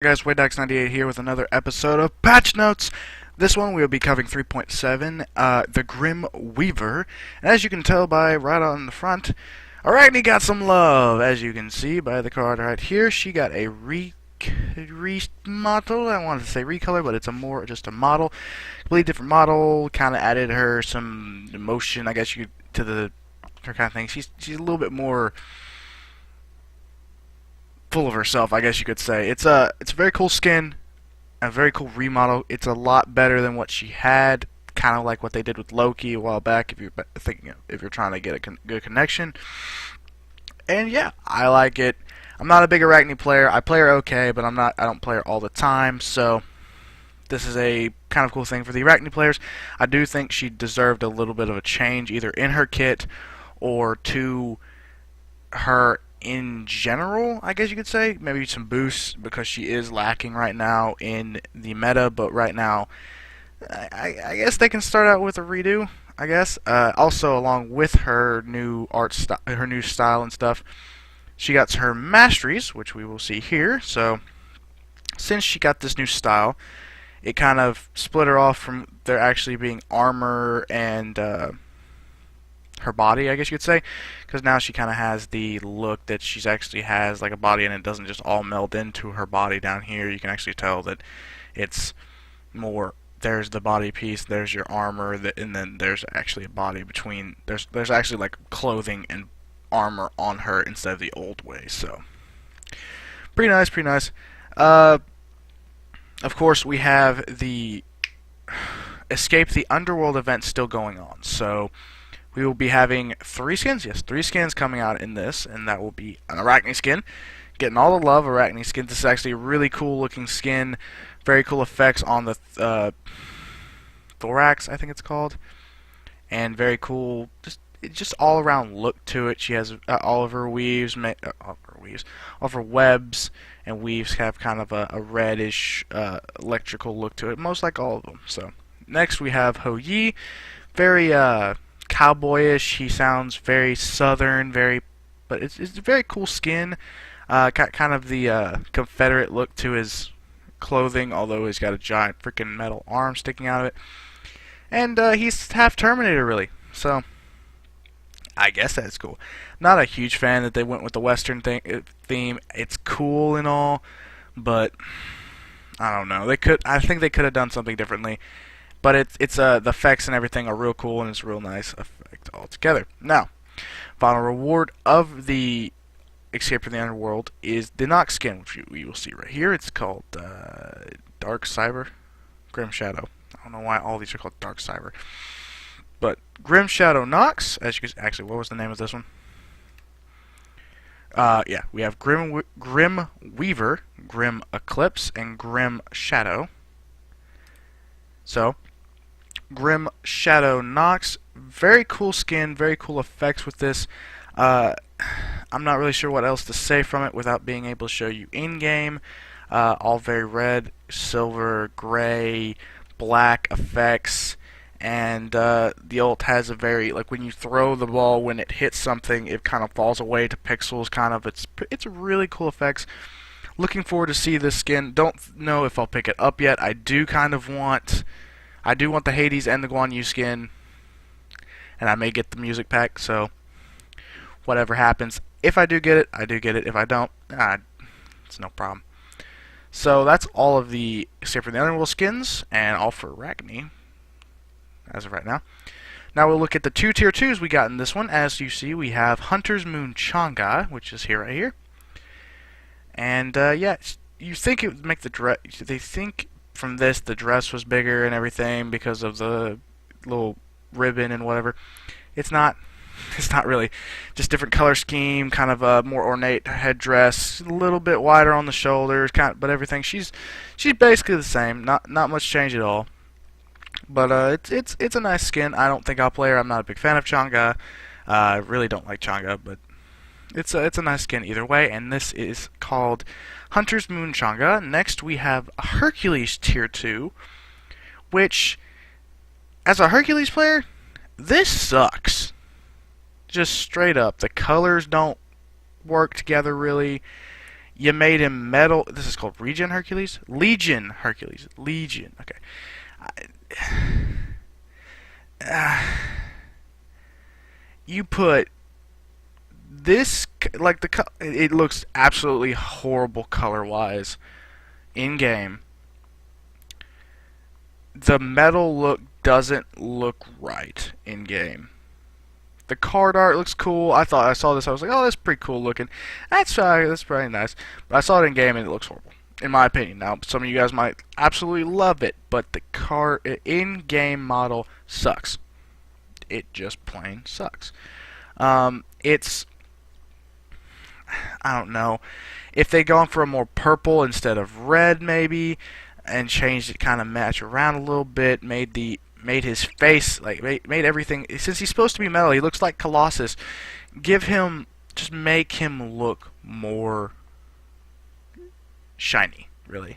Guys, Waydox98 here with another episode of Patch Notes. This one we will be covering 3.7, the Grim Weaver. And as you can tell by right on the front, Arachne got some love. As you can see by the card right here, she got a remodel. I wanted to say recolor, but it's just a model, completely different model. Kind of added her some emotion, I guess you could, to her kind of thing. She's a little bit more full of herself, I guess you could say. It's a very cool skin, a very cool remodel. It's a lot better than what she had, kind of like what they did with Loki a while back. If you're trying to get a good connection, and yeah, I like it. I'm not a big Arachne player. I play her okay, but I don't play her all the time. So this is a kind of cool thing for the Arachne players. I do think she deserved a little bit of a change, either in her kit or to her in general, I guess you could say. Maybe some boosts, because she is lacking right now in the meta, but right now I guess they can start out with a redo, I guess. Also, along with her new her new style and stuff, she got her masteries, which we will see here. So since she got this new style, it kind of split her off from there actually being armor and her body, I guess you could say, because now she kind of has the look that she's actually has like a body, and it doesn't just all meld into her body down here. You can actually tell that it's more, there's the body piece, there's your armor, and then there's actually a body between. There's actually like clothing and armor on her instead of the old way. So pretty nice, pretty nice. Of course, we have the Escape the Underworld event still going on. So we will be having three skins coming out in this, and that will be an Arachne skin. Getting all the love, Arachne skin. This is actually a really cool looking skin. Very cool effects on the thorax, I think it's called. And very cool, just all around look to it. She has all of her weaves, all of her webs and weaves have kind of a reddish electrical look to it, most like all of them. So next we have Ho Yi. Very cowboyish. He sounds very southern, but it's a very cool skin. Kind of the Confederate look to his clothing, although he's got a giant freaking metal arm sticking out of it. And he's half Terminator, really. So I guess that's cool. Not a huge fan that they went with the Western theme. It's cool and all, but I don't know. I think they could have done something differently. But the effects and everything are real cool, and it's a real nice effect altogether. Now, final reward of the Escape from the Underworld is the Nox skin, which we will see right here. It's called Dark Cyber, Grim Shadow. I don't know why all these are called Dark Cyber, but Grim Shadow Nox. As you can actually, what was the name of this one? Yeah, we have Grim Weaver, Grim Eclipse, and Grim Shadow. So, Grim Shadow Nox, very cool skin, very cool effects with this. I'm not really sure what else to say from it without being able to show you in-game. All very red, silver, gray, black effects, and the ult has a very, like, when you throw the ball, when it hits something, it kind of falls away to pixels, kind of. It's really cool effects. Looking forward to see this skin. Don't know if I'll pick it up yet. I do want the Hades and the Guan Yu skin, and I may get the music pack. So whatever happens, if I do get it, I do get it. If I don't, it's no problem. So that's all of the Escape from the Underworld skins, and all for Arachne as of right now. Now we'll look at the two tier 2s we got in this one. As you see, we have Hunter's Moon Chang'e, which is here right here. And yeah, you think it would make the dress. They think from this the dress was bigger and everything because of the little ribbon and whatever. It's not. It's not really. Just different color scheme, kind of a more ornate headdress, a little bit wider on the shoulders, but everything. She's basically the same. Not much change at all. But it's a nice skin. I don't think I'll play her. I'm not a big fan of Chang'e. I really don't like Chang'e, but it's a nice skin either way, and this is called Hunter's Moon Chang'e. Next we have Hercules Tier 2, which, as a Hercules player, this sucks. Just straight up. The colors don't work together really. You made him metal. This is called Regen Hercules? Legion Hercules. Legion. Okay. You put this, like, it looks absolutely horrible color-wise in-game. The metal look doesn't look right in-game. The card art looks cool. I saw this, I was like, oh, that's pretty cool looking. That's pretty nice. But I saw it in game and it looks horrible, in my opinion. Now, some of you guys might absolutely love it, but the in-game model sucks. It just plain sucks. It's, I don't know, if they'd gone for a more purple instead of red, maybe, and changed it, kind of match around a little bit, made his face, like, made everything, since he's supposed to be metal, he looks like Colossus. Just make him look more shiny, really.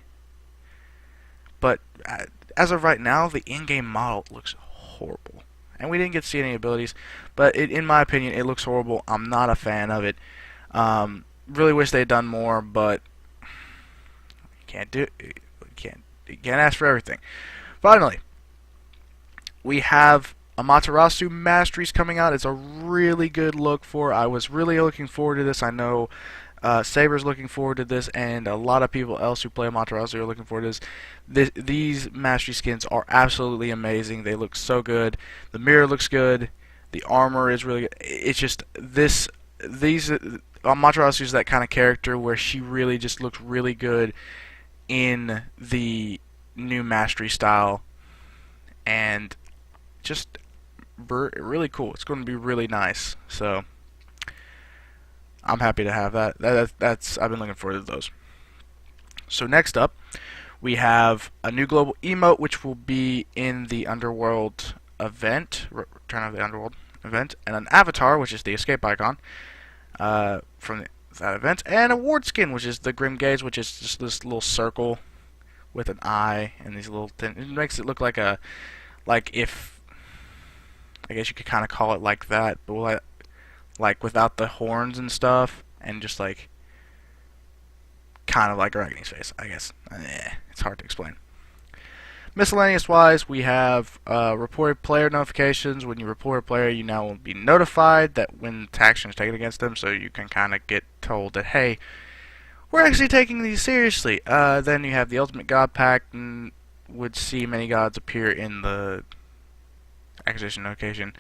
But as of right now, the in-game model looks horrible. And we didn't get to see any abilities, but in my opinion, it looks horrible. I'm not a fan of it. Really wish they had done more, but you can't ask for everything. Finally, we have Amaterasu Masteries coming out. It's a really good look for. I was really looking forward to this. I know Saber's looking forward to this, and a lot of people else who play Amaterasu are looking forward to this. These Mastery skins are absolutely amazing. They look so good. The mirror looks good. The armor is really good. It's just these Amaterasu is that kind of character where she really just looks really good in the new Mastery style, and just really cool. It's going to be really nice. So I'm happy to have that. I've been looking forward to those. So next up, we have a new global emote, which will be in the Underworld event, Return of the Underworld event, and an avatar, which is the escape icon from that event, and a ward skin, which is the Grim Gaze, which is just this little circle with an eye and these little things. It makes it look like if, I guess you could kind of call it like that, but like without the horns and stuff, and just like kind of like Arachne's face, I guess. It's hard to explain. Miscellaneous wise, we have reported player notifications. When you report a player, you now will be notified that when action is taken against them, so you can kind of get told that, hey, we're actually taking these seriously. Then you have the Ultimate God Pack, and would see many gods appear in the acquisition notification.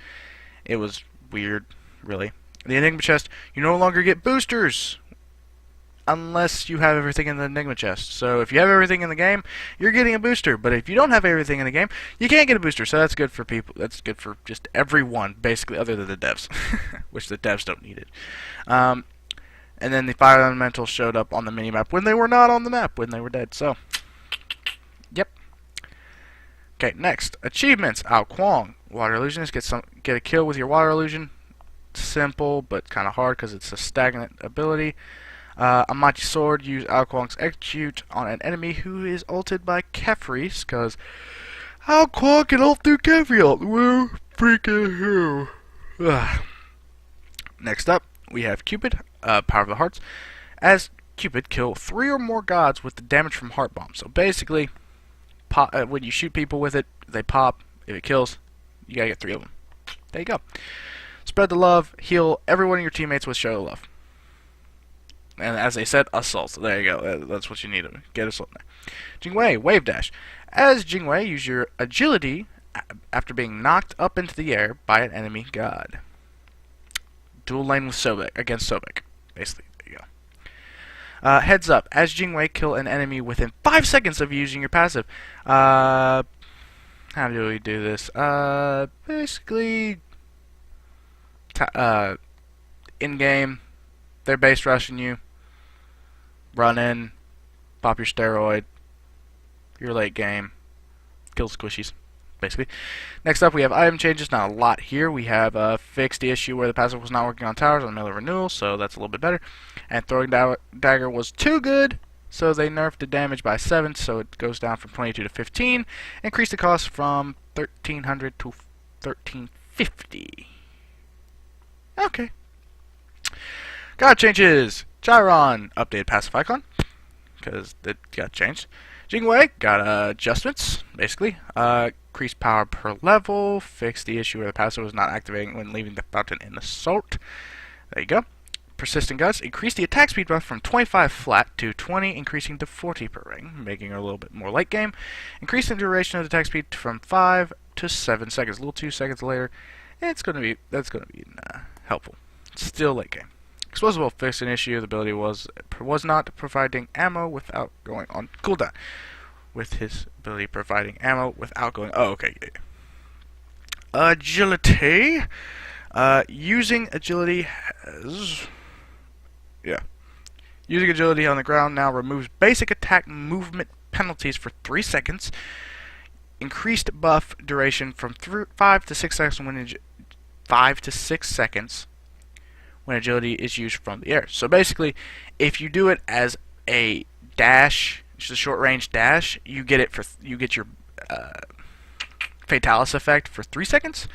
It was weird, really. The Enigma chest, you no longer get boosters unless you have everything in the Enigma chest. So if you have everything in the game, you're getting a booster. But if you don't have everything in the game, you can't get a booster. So that's good for people. That's good for just everyone, basically, other than the devs, which the devs don't need it. And then the Fire Elementals showed up on the minimap when they were not on the map, when they were dead. So, yep. Okay, next. Achievements. Ao Kuang. Water Illusionist. Get a kill with your Water Illusion. Simple, but kind of hard because it's a stagnant ability. Amachi Sword. Use Ao Kuang's Execute on an enemy who is ulted by Kefris, because Ao Kuang can ult through Kefri. Woo! Freaking hell. Next up, we have Cupid. Power of the Hearts. As Cupid, kill 3 or more gods with the damage from Heart Bomb. So basically, when you shoot people with it, they pop. If it kills, you gotta get 3 of them. There you go. Spread the love. Heal every one of your teammates with Show Love. And as they said, Assault. There you go. That's what you need to get Assault there. Jingwei, Wave Dash. As Jingwei, use your agility after being knocked up into the air by an enemy god. Dual lane with Sobek, against Sobek. Basically, there you go. Heads up. As Jingwei, kill an enemy within 5 seconds of using your passive. How do we do this? Basically, in-game, they're base rushing you. Run in, pop your steroid. Your late game, kill squishies. Basically. Next up, we have item changes. Not a lot here. We have fixed the issue where the passive was not working on towers on the middle of renewal, so that's a little bit better. And throwing dagger was too good, so they nerfed the damage by 7, so it goes down from 22 to 15. Increased the cost from 1,300 to 1,350. Okay. God changes. Chiron updated passive icon because it got changed. Jingwei got adjustments, basically. Increased power per level. Fixed the issue where the passive was not activating when leaving the fountain in assault. There you go. Persistent Guts increased the attack speed buff from 25 flat to 20, increasing to 40 per ring, making her a little bit more late game. Increasing the duration of the attack speed from 5 to 7 seconds. A little 2 seconds later, that's gonna be helpful. Still late game. Explosive will fix an issue. The ability was not providing ammo without going on cooldown. With his ability providing ammo without going. Oh, okay. Agility. Using agility has. Yeah. Using agility on the ground now removes basic attack movement penalties for 3 seconds. Increased buff duration from 5 to 6 seconds when 5 to 6 seconds when agility is used from the air. So basically, if you do it as a dash, just a short range dash, you get your Fatalis effect for 3 seconds.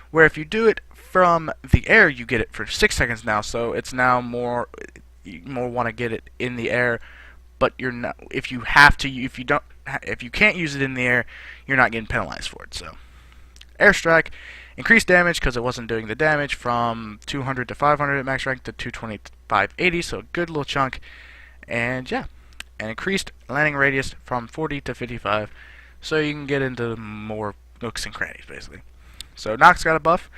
Where if you do it from the air, you get it for 6 seconds now. So it's now more you more want to get it in the air, but you're not. If you can't use it in the air, you're not getting penalized for it. So airstrike. Increased damage because it wasn't doing the damage from 200 to 500 at max rank to 220 to 580, so a good little chunk. And yeah, and increased landing radius from 40 to 55, so you can get into more nooks and crannies basically. So Nox got a buff.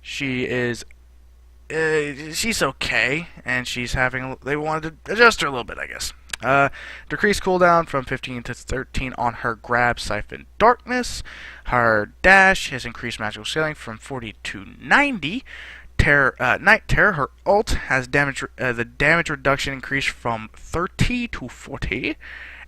She's okay, and they wanted to adjust her a little bit, I guess. Decreased cooldown from 15 to 13 on her grab, siphon, darkness. Her dash has increased magical scaling from 40 to 90. Night Terror, her ult has the damage reduction increased from 30 to 40,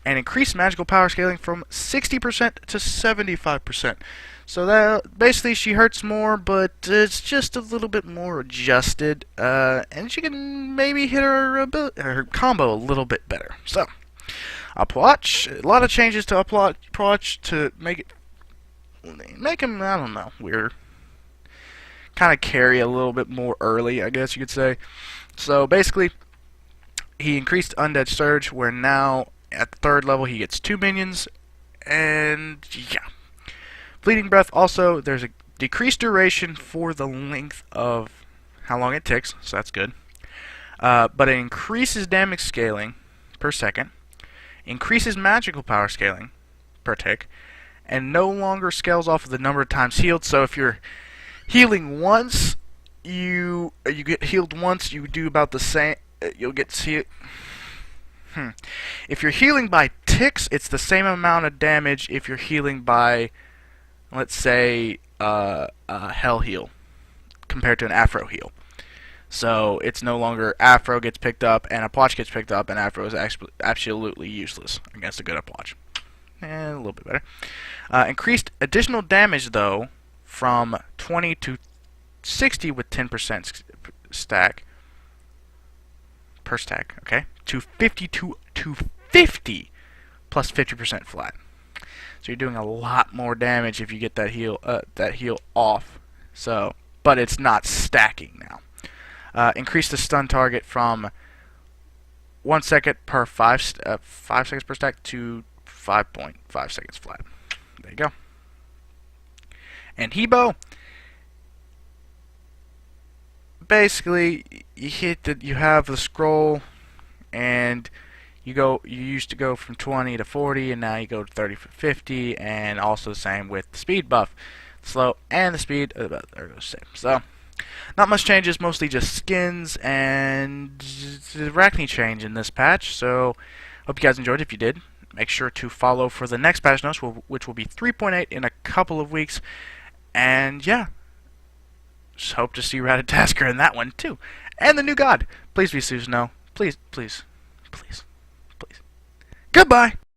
and increased magical power scaling from 60% to 75%. So that basically she hurts more, but it's just a little bit more adjusted, and she can maybe hit her combo a little bit better. So, Upwatch, a lot of changes to Upwatch to make him, I don't know, weird. Kind of carry a little bit more early, I guess you could say. So basically, he increased Undead Surge, where now at the 3rd level he gets 2 minions, and yeah. Fleeting Breath also, there's a decreased duration for the length of how long it ticks, so that's good. But it increases damage scaling per second, increases magical power scaling per tick, and no longer scales off of the number of times healed. So if you're healing once, you get healed once, you do about the same. You'll get healed. If you're healing by ticks, it's the same amount of damage. If you're healing by, let's say, Hell Heal compared to an Afro Heal. So it's no longer Afro gets picked up and Upwatch gets picked up, and Afro is absolutely useless against a good Upwatch. A little bit better. Increased additional damage, though, from 20 to 60 with 10% stack per stack, okay, to 52 to 50 plus 50% flat. So you're doing a lot more damage if you get that heal off. So, but it's not stacking now. Increase the stun target from 1 second per 5 seconds per stack to 5.5 seconds flat. There you go. And Hebo, basically you have the scroll, and you used to go from 20 to 40, and now you go to 30 to 50, and also the same with the speed buff. The slow and the speed are the same. So not much changes, mostly just skins and the Arachne change in this patch. So hope you guys enjoyed. If you did, make sure to follow for the next patch notes, which will be 3.8 in a couple of weeks. And yeah, just hope to see Ratatasker in that one too. And the new god. Please be Susano. Please, please, please, please. Goodbye.